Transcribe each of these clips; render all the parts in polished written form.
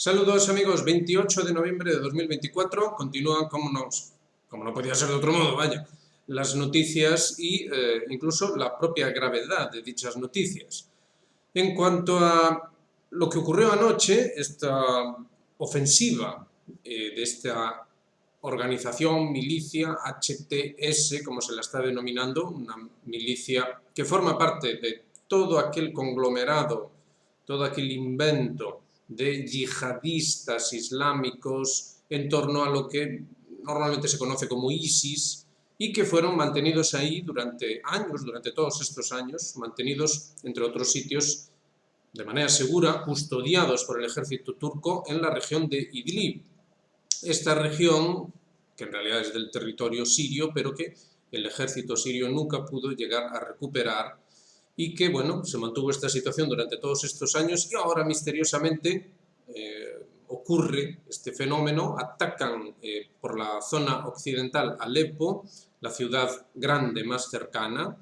Saludos amigos, 28 de noviembre de 2024, continúan como no podía ser de otro modo, vaya, las noticias y incluso la propia gravedad de dichas noticias. En cuanto a lo que ocurrió anoche, esta ofensiva de esta organización, milicia, HTS, como se la está denominando, una milicia que forma parte de todo aquel conglomerado, todo aquel invento de yihadistas islámicos en torno a lo que normalmente se conoce como ISIS y que fueron mantenidos ahí durante años, durante todos estos años, mantenidos entre otros sitios de manera segura, custodiados por el ejército turco en la región de Idlib. Esta región, que en realidad es del territorio sirio, pero que el ejército sirio nunca pudo llegar a recuperar y que, bueno, se mantuvo esta situación durante todos estos años y ahora misteriosamente ocurre este fenómeno, atacan por la zona occidental Alepo, la ciudad grande más cercana,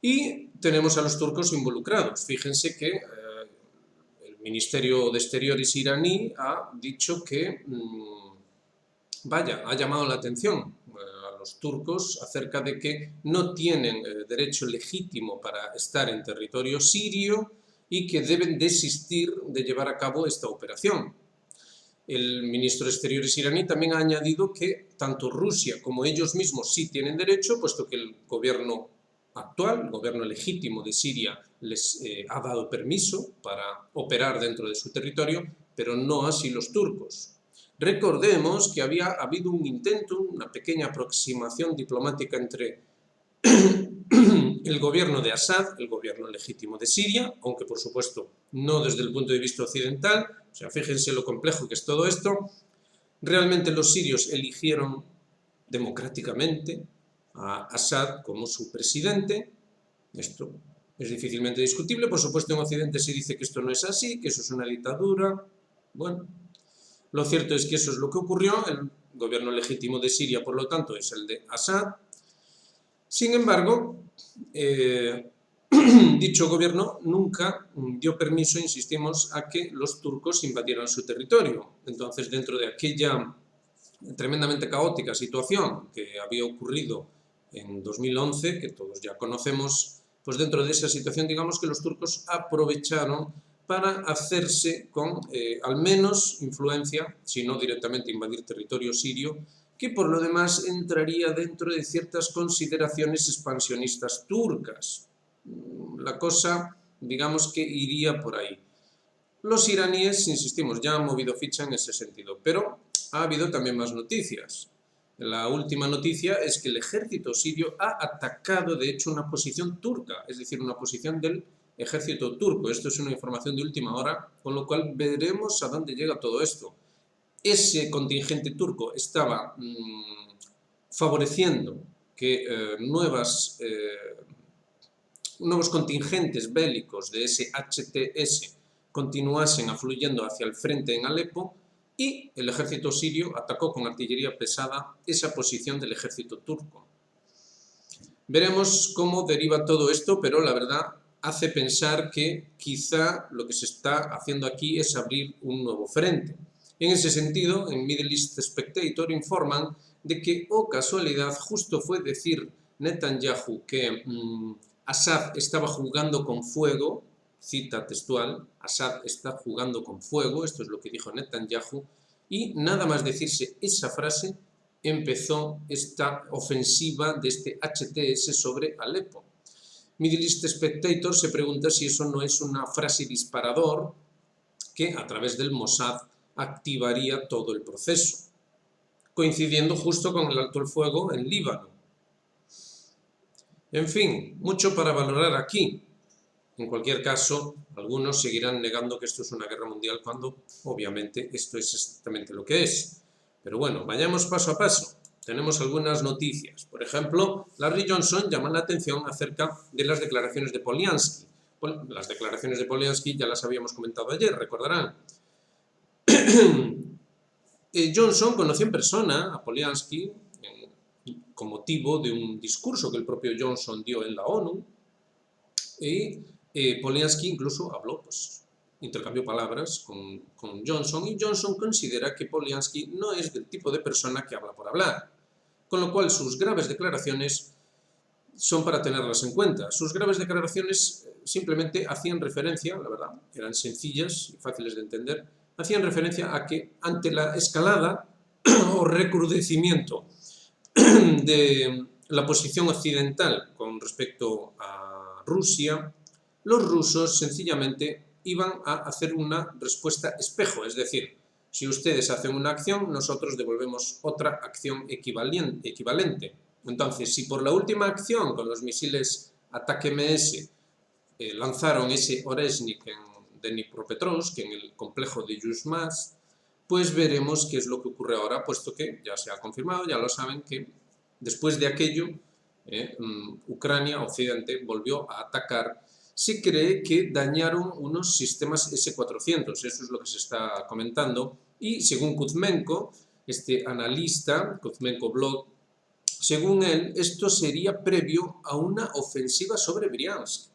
y tenemos a los turcos involucrados. Fíjense que el Ministerio de Exteriores iraní ha dicho que, ha llamado la atención a los turcos acerca de que no tienen derecho legítimo para estar en territorio sirio y que deben desistir de llevar a cabo esta operación. El ministro de Exteriores iraní también ha añadido que tanto Rusia como ellos mismos sí tienen derecho, puesto que el gobierno actual, el gobierno legítimo de Siria, les ha dado permiso para operar dentro de su territorio, pero no así los turcos. Recordemos que había habido un intento, una pequeña aproximación diplomática entre el gobierno de Assad, el gobierno legítimo de Siria, aunque por supuesto no desde el punto de vista occidental, o sea, fíjense lo complejo que es todo esto. Realmente los sirios eligieron democráticamente a Assad como su presidente. Esto es difícilmente discutible. Por supuesto, en Occidente se dice que esto no es así, que eso es una dictadura. Bueno, lo cierto es que eso es lo que ocurrió. El gobierno legítimo de Siria, por lo tanto, es el de Assad. Sin embargo, dicho gobierno nunca dio permiso, insistimos, a que los turcos invadieran su territorio. Entonces, dentro de aquella tremendamente caótica situación que había ocurrido en 2011, que todos ya conocemos, pues dentro de esa situación, digamos que los turcos aprovecharon para hacerse con al menos influencia, si no directamente invadir territorio sirio, que por lo demás entraría dentro de ciertas consideraciones expansionistas turcas. La cosa, digamos que iría por ahí. Los iraníes, insistimos, ya han movido ficha en ese sentido, pero ha habido también más noticias. La última noticia es que el ejército sirio ha atacado, de hecho, una posición turca, es decir, una posición del ejército turco. Esto es una información de última hora, con lo cual veremos a dónde llega todo esto. Ese contingente turco estaba favoreciendo que nuevos contingentes bélicos de ese HTS continuasen afluyendo hacia el frente en Alepo y el ejército sirio atacó con artillería pesada esa posición del ejército turco. Veremos cómo deriva todo esto, pero la verdad hace pensar que quizá lo que se está haciendo aquí es abrir un nuevo frente. En ese sentido, en Middle East Spectator informan de que, oh casualidad, justo fue decir Netanyahu que Assad estaba jugando con fuego, cita textual, Assad está jugando con fuego, esto es lo que dijo Netanyahu, y nada más decirse esa frase, empezó esta ofensiva de este HTS sobre Alepo. Middle East Spectator se pregunta si eso no es una frase disparador que a través del Mossad activaría todo el proceso, coincidiendo justo con el alto el fuego en Líbano. En fin, mucho para valorar aquí. En cualquier caso, algunos seguirán negando que esto es una guerra mundial cuando, obviamente, esto es exactamente lo que es. Pero bueno, vayamos paso a paso. Tenemos algunas noticias. Por ejemplo, Larry Johnson llama la atención acerca de las declaraciones de Poliansky. Las declaraciones de Poliansky ya las habíamos comentado ayer, recordarán. Johnson conoció en persona a Poliansky con motivo de un discurso que el propio Johnson dio en la ONU y Poliansky incluso habló intercambió palabras con Johnson y Johnson considera que Polianski no es del tipo de persona que habla por hablar, con lo cual sus graves declaraciones son para tenerlas en cuenta. Sus graves declaraciones simplemente hacían referencia, la verdad, eran sencillas y fáciles de entender, hacían referencia a que ante la escalada o recrudecimiento de la posición occidental con respecto a Rusia, los rusos sencillamente iban a hacer una respuesta espejo, es decir, si ustedes hacen una acción, nosotros devolvemos otra acción equivalente. Entonces, si por la última acción con los misiles Ataque-MS lanzaron ese Oreshnik en Dnipropetrovsk, en el complejo de Yuzhmash, pues veremos qué es lo que ocurre ahora, puesto que ya se ha confirmado, ya lo saben, que después de aquello, Ucrania, Occidente, volvió a atacar. Se cree que dañaron unos sistemas S-400, eso es lo que se está comentando, y según Kuzmenko, este analista, Kuzmenko Blog, según él, esto sería previo a una ofensiva sobre Briansk.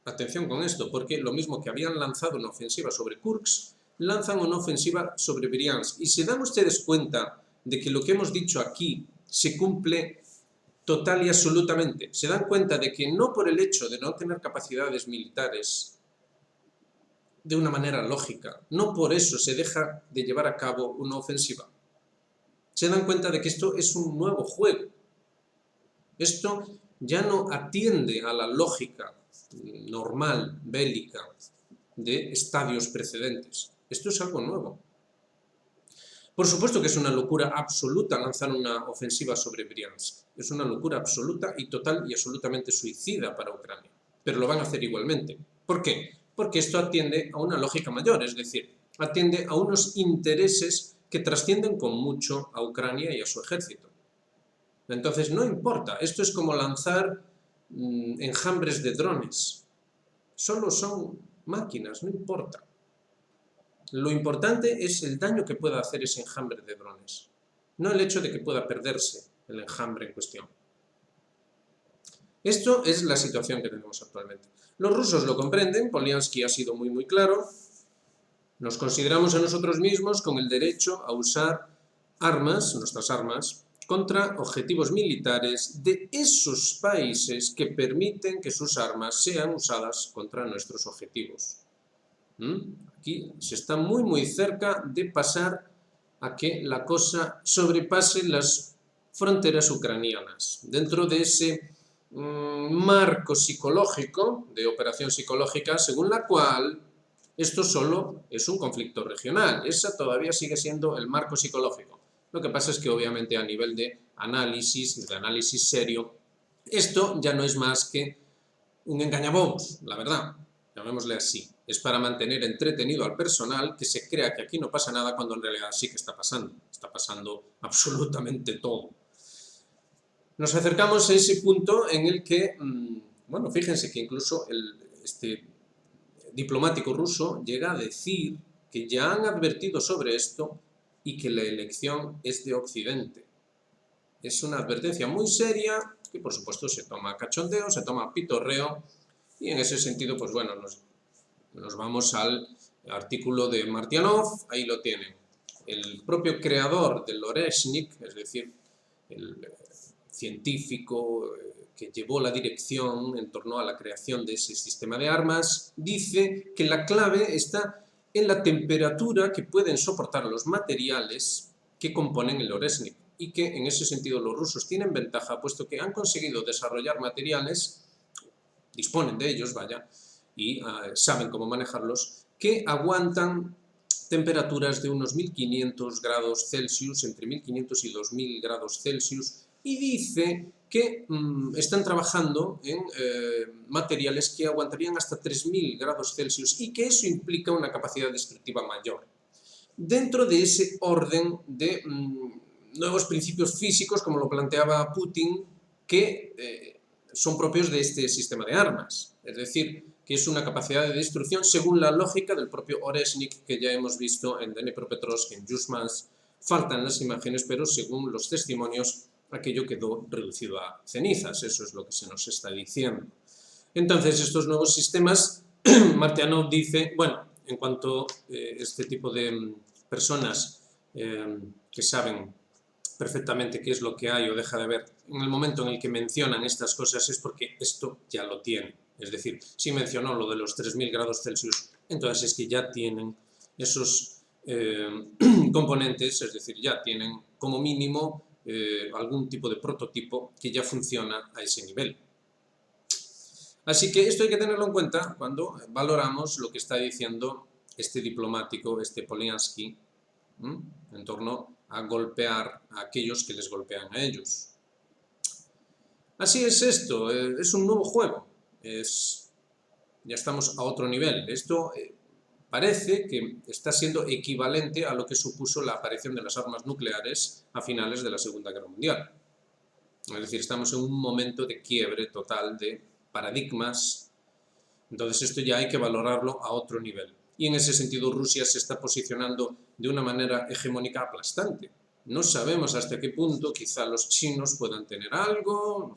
Atención con esto, porque lo mismo que habían lanzado una ofensiva sobre Kursk, lanzan una ofensiva sobre Briansk. Y se dan ustedes cuenta de que lo que hemos dicho aquí se cumple total y absolutamente. Se dan cuenta de que no por el hecho de no tener capacidades militares de una manera lógica, no por eso se deja de llevar a cabo una ofensiva. Se dan cuenta de que esto es un nuevo juego. Esto ya no atiende a la lógica normal, bélica, de estadios precedentes. Esto es algo nuevo. Por supuesto que es una locura absoluta lanzar una ofensiva sobre Briansk. Es una locura absoluta y total y absolutamente suicida para Ucrania. Pero lo van a hacer igualmente. ¿Por qué? Porque esto atiende a una lógica mayor, es decir, atiende a unos intereses que trascienden con mucho a Ucrania y a su ejército. Entonces, no importa. Esto es como lanzar enjambres de drones. Solo son máquinas, no importa. Lo importante es el daño que pueda hacer ese enjambre de drones, no el hecho de que pueda perderse el enjambre en cuestión. Esto es la situación que tenemos actualmente. Los rusos lo comprenden, Polianski ha sido muy claro. Nos consideramos a nosotros mismos con el derecho a usar armas, nuestras armas, contra objetivos militares de esos países que permiten que sus armas sean usadas contra nuestros objetivos. Aquí se está muy cerca de pasar a que la cosa sobrepase las fronteras ucranianas. Dentro de ese marco psicológico, de operación psicológica, según la cual esto solo es un conflicto regional. Esa todavía sigue siendo el marco psicológico. Lo que pasa es que obviamente a nivel de análisis serio, esto ya no es más que un engañabobos, la verdad, llamémosle así. Es para mantener entretenido al personal que se crea que aquí no pasa nada cuando en realidad sí que está pasando absolutamente todo. Nos acercamos a ese punto en el que, bueno, fíjense que incluso este diplomático ruso llega a decir que ya han advertido sobre esto y que la elección es de Occidente. Es una advertencia muy seria que, por supuesto, se toma cachondeo, se toma pitorreo y en ese sentido, pues bueno, nos vamos al artículo de Martianov, ahí lo tienen. El propio creador del Oreshnik, es decir, el científico que llevó la dirección en torno a la creación de ese sistema de armas, dice que la clave está en la temperatura que pueden soportar los materiales que componen el Oreshnik y que en ese sentido los rusos tienen ventaja puesto que han conseguido desarrollar materiales, disponen de ellos, vaya, y saben cómo manejarlos, que aguantan temperaturas de unos 1500 grados Celsius, entre 1500 y 2000 grados Celsius, y dice que están trabajando en materiales que aguantarían hasta 3000 grados Celsius y que eso implica una capacidad destructiva mayor. Dentro de ese orden de nuevos principios físicos, como lo planteaba Putin, que son propios de este sistema de armas. Es decir, que es una capacidad de destrucción según la lógica del propio Oreshnik que ya hemos visto en Dnipropetrovsk, en Yuzhmash. Faltan las imágenes, pero según los testimonios, aquello quedó reducido a cenizas. Eso es lo que se nos está diciendo. Entonces, estos nuevos sistemas, Martianov dice, bueno, en cuanto este tipo de personas que saben perfectamente qué es lo que hay o deja de ver, en el momento en el que mencionan estas cosas es porque esto ya lo tienen. Es decir, si mencionó lo de los 3000 grados Celsius, entonces es que ya tienen esos componentes, es decir, ya tienen como mínimo algún tipo de prototipo que ya funciona a ese nivel. Así que esto hay que tenerlo en cuenta cuando valoramos lo que está diciendo este diplomático, este Poliansky, en torno a golpear a aquellos que les golpean a ellos. Así es esto, es un nuevo juego, ya estamos a otro nivel. Esto parece que está siendo equivalente a lo que supuso la aparición de las armas nucleares a finales de la Segunda Guerra Mundial. Es decir, estamos en un momento de quiebre total de paradigmas, entonces esto ya hay que valorarlo a otro nivel. Y en ese sentido Rusia se está posicionando de una manera hegemónica aplastante. No sabemos hasta qué punto quizá los chinos puedan tener algo,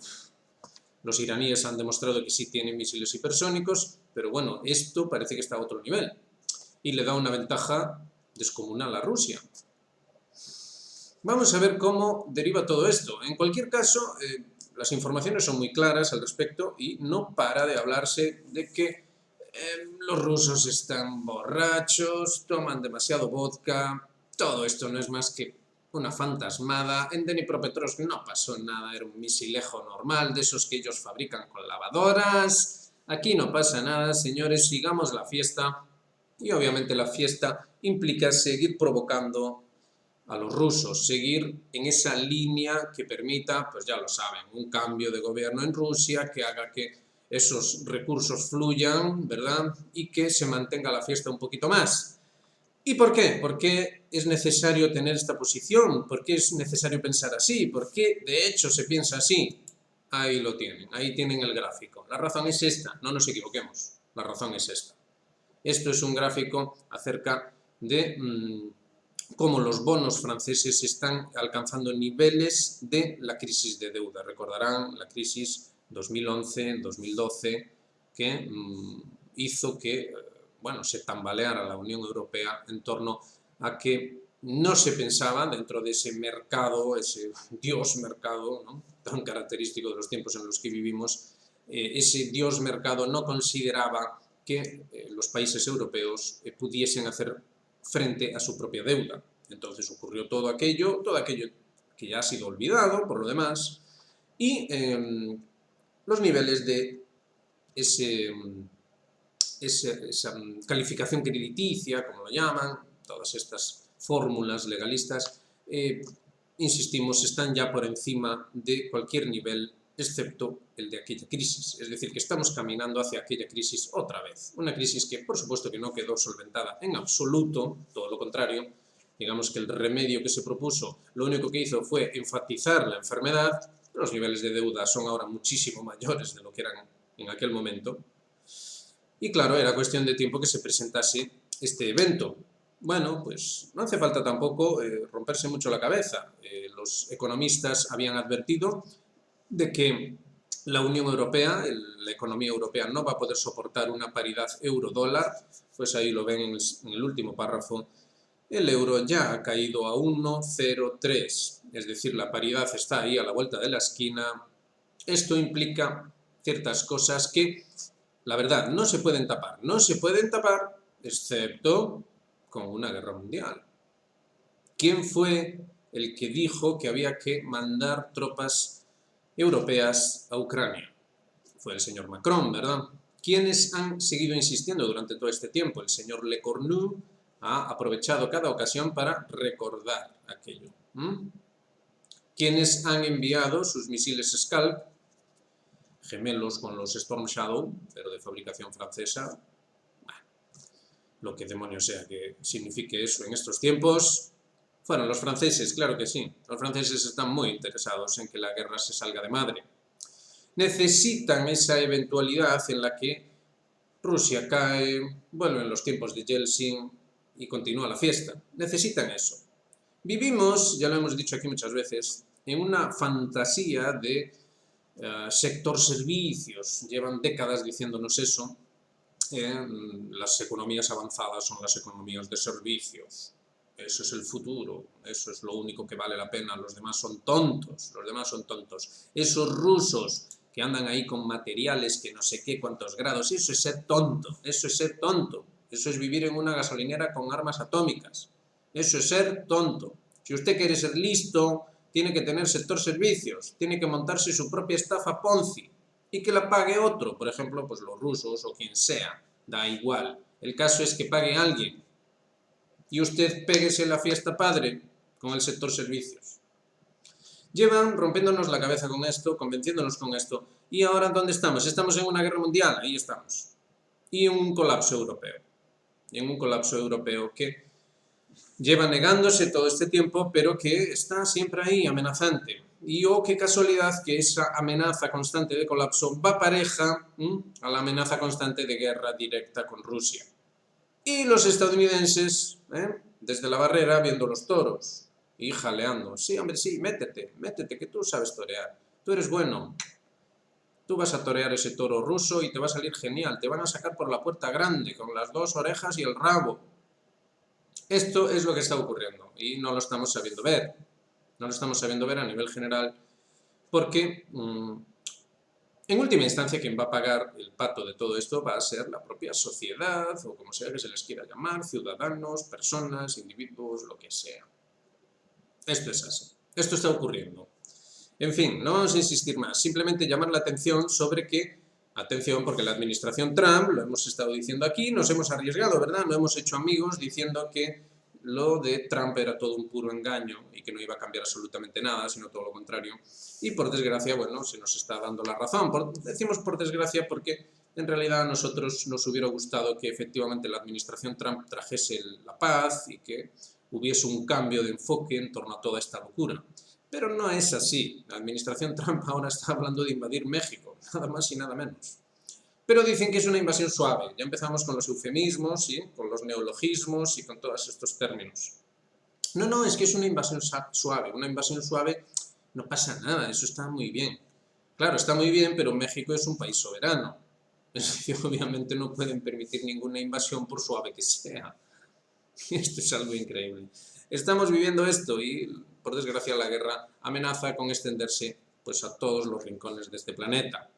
los iraníes han demostrado que sí tienen misiles hipersónicos, pero bueno, esto parece que está a otro nivel y le da una ventaja descomunal a Rusia. Vamos a ver cómo deriva todo esto. En cualquier caso, las informaciones son muy claras al respecto y no para de hablarse de que los rusos están borrachos, toman demasiado vodka, todo esto no es más que una fantasmada. En Dnipropetrovsk no pasó nada, era un misilejo normal, de esos que ellos fabrican con lavadoras. Aquí no pasa nada, señores, sigamos la fiesta. Y obviamente la fiesta implica seguir provocando a los rusos, seguir en esa línea que permita, pues ya lo saben, un cambio de gobierno en Rusia, que haga que esos recursos fluyan, ¿verdad? Y que se mantenga la fiesta un poquito más. ¿Y por qué? ¿Por qué es necesario tener esta posición? ¿Por qué es necesario pensar así? ¿Por qué de hecho se piensa así? Ahí lo tienen, ahí tienen el gráfico. La razón es esta, no nos equivoquemos, la razón es esta. Esto es un gráfico acerca de cómo los bonos franceses están alcanzando niveles de la crisis de deuda. Recordarán la crisis 2011-2012 que hizo que se tambaleara la Unión Europea en torno a que no se pensaba dentro de ese mercado, ese dios mercado, ¿no?, tan característico de los tiempos en los que vivimos, ese dios mercado no consideraba que los países europeos pudiesen hacer frente a su propia deuda. Entonces ocurrió todo aquello que ya ha sido olvidado por lo demás, y los niveles de esa calificación crediticia, como lo llaman, todas estas fórmulas legalistas, insistimos, están ya por encima de cualquier nivel excepto el de aquella crisis. Es decir, que estamos caminando hacia aquella crisis otra vez. Una crisis que, por supuesto, que no quedó solventada en absoluto, todo lo contrario. Digamos que el remedio que se propuso, lo único que hizo fue enfatizar la enfermedad. Los niveles de deuda son ahora muchísimo mayores de lo que eran en aquel momento. Y claro, era cuestión de tiempo que se presentase este evento. Bueno, pues no hace falta tampoco romperse mucho la cabeza. Los economistas habían advertido de que la Unión Europea, la economía europea, no va a poder soportar una paridad euro-dólar, pues ahí lo ven en el último párrafo. El euro ya ha caído a 1,03, es decir, la paridad está ahí a la vuelta de la esquina. Esto implica ciertas cosas que, la verdad, no se pueden tapar, excepto con una guerra mundial. ¿Quién fue el que dijo que había que mandar tropas europeas a Ucrania? Fue el señor Macron, ¿verdad? ¿Quiénes han seguido insistiendo durante todo este tiempo? El señor Le Cornu ha aprovechado cada ocasión para recordar aquello. ¿Quiénes han enviado sus misiles Scalp, gemelos con los Storm Shadow, pero de fabricación francesa? Bueno, lo que demonios sea que signifique eso en estos tiempos. Fueron los franceses, claro que sí. Los franceses están muy interesados en que la guerra se salga de madre. Necesitan esa eventualidad en la que Rusia cae, vuelven los tiempos de Yeltsin y continúa la fiesta. Necesitan eso. Vivimos, ya lo hemos dicho aquí muchas veces, en una fantasía de sector servicios. Llevan décadas diciéndonos eso. las economías avanzadas son las economías de servicios. Eso es el futuro, eso es lo único que vale la pena. Los demás son tontos, los demás son tontos. Esos rusos que andan ahí con materiales que no sé qué, cuántos grados, eso es ser tonto, eso es ser tonto. Eso es vivir en una gasolinera con armas atómicas. Eso es ser tonto. Si usted quiere ser listo, tiene que tener sector servicios, tiene que montarse su propia estafa Ponzi y que la pague otro, por ejemplo, pues los rusos o quien sea, da igual. El caso es que pague alguien y usted péguese la fiesta padre con el sector servicios. Llevan rompiéndonos la cabeza con esto, convenciéndonos con esto, y ahora ¿dónde estamos? Estamos en una guerra mundial, ahí estamos, y en un colapso europeo. En un colapso europeo que lleva negándose todo este tiempo, pero que está siempre ahí, amenazante. Y oh, qué casualidad que esa amenaza constante de colapso va pareja a la amenaza constante de guerra directa con Rusia. Y los estadounidenses, desde la barrera, viendo los toros y jaleando. Sí, hombre, sí, métete, que tú sabes torear. Tú eres bueno. Tú vas a torear ese toro ruso y te va a salir genial. Te van a sacar por la puerta grande, con las dos orejas y el rabo. Esto es lo que está ocurriendo y no lo estamos sabiendo ver. No lo estamos sabiendo ver a nivel general porque, en última instancia, quien va a pagar el pato de todo esto va a ser la propia sociedad o como sea que se les quiera llamar, ciudadanos, personas, individuos, lo que sea. Esto es así. Esto está ocurriendo. En fin, no vamos a insistir más, simplemente llamar la atención sobre que, atención, porque la administración Trump, lo hemos estado diciendo aquí, nos hemos arriesgado, ¿verdad? No hemos hecho amigos diciendo que lo de Trump era todo un puro engaño y que no iba a cambiar absolutamente nada, sino todo lo contrario. Y por desgracia, bueno, se nos está dando la razón. Decimos por desgracia porque en realidad a nosotros nos hubiera gustado que efectivamente la administración Trump trajese la paz y que hubiese un cambio de enfoque en torno a toda esta locura. Pero no es así. La administración Trump ahora está hablando de invadir México, nada más y nada menos. Pero dicen que es una invasión suave. Ya empezamos con los eufemismos, ¿sí? Con los neologismos y con todos estos términos. No, es que es una invasión suave. Una invasión suave no pasa nada, eso está muy bien. Claro, está muy bien, pero México es un país soberano. Es decir, obviamente no pueden permitir ninguna invasión por suave que sea. Esto es algo increíble. Estamos viviendo esto y, por desgracia, la guerra amenaza con extenderse pues, a todos los rincones de este planeta.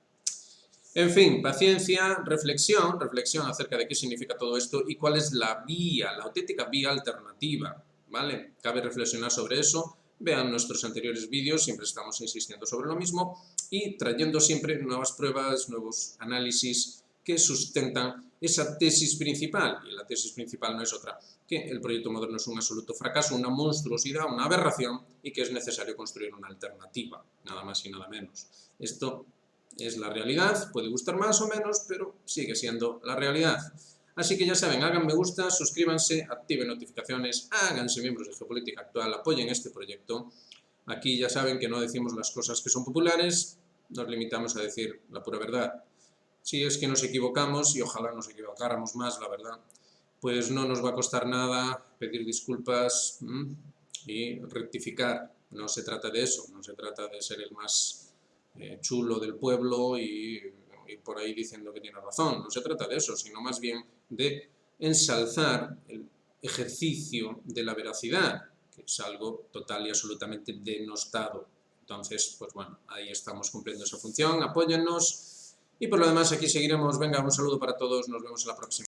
En fin, paciencia, reflexión acerca de qué significa todo esto y cuál es la vía, la auténtica vía alternativa, ¿vale? Cabe reflexionar sobre eso, vean nuestros anteriores vídeos, siempre estamos insistiendo sobre lo mismo y trayendo siempre nuevas pruebas, nuevos análisis que sustentan esa tesis principal, y la tesis principal no es otra, que el proyecto moderno es un absoluto fracaso, una monstruosidad, una aberración y que es necesario construir una alternativa, nada más y nada menos. Esto es la realidad, puede gustar más o menos, pero sigue siendo la realidad. Así que ya saben, hagan me gusta, suscríbanse, activen notificaciones, háganse miembros de Geopolítica Actual, apoyen este proyecto. Aquí ya saben que no decimos las cosas que son populares, nos limitamos a decir la pura verdad. Si es que nos equivocamos, y ojalá nos equivocáramos más, la verdad, pues no nos va a costar nada pedir disculpas y rectificar. No se trata de eso, no se trata de ser el más chulo del pueblo y por ahí diciendo que tiene razón. No se trata de eso, sino más bien de ensalzar el ejercicio de la veracidad, que es algo total y absolutamente denostado. Entonces, pues bueno, ahí estamos cumpliendo esa función, apóyennos y por lo demás aquí seguiremos. Venga, un saludo para todos, nos vemos en la próxima.